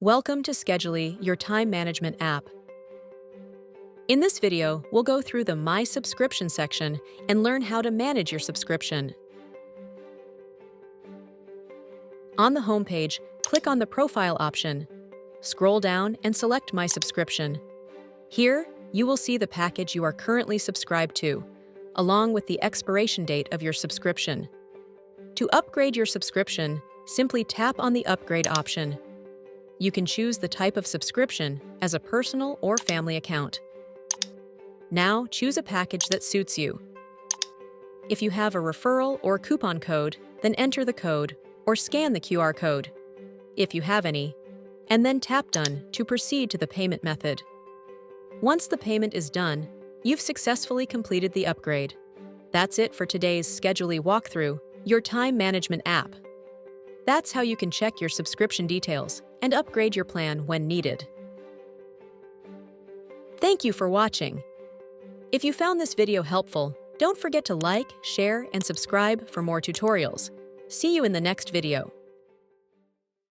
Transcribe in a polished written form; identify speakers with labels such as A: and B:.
A: Welcome to Scheduley, your time management app. In this video, we'll go through the My Subscription section and learn how to manage your subscription. On the homepage, click on the Profile option. Scroll down and select My Subscription. Here, you will see the package you are currently subscribed to, along with the expiration date of your subscription. To upgrade your subscription, simply tap on the Upgrade option. You can choose the type of subscription as a personal or family account. Now, choose a package that suits you. If you have a referral or coupon code, then enter the code or scan the QR code, if you have any, and then tap Done to proceed to the payment method. Once the payment is done, you've successfully completed the upgrade. That's it for today's Scheduley walkthrough, your time management app. That's how you can check your subscription details and upgrade your plan when needed. Thank you for watching. If you found this video helpful, don't forget to like, share, and subscribe for more tutorials. See you in the next video.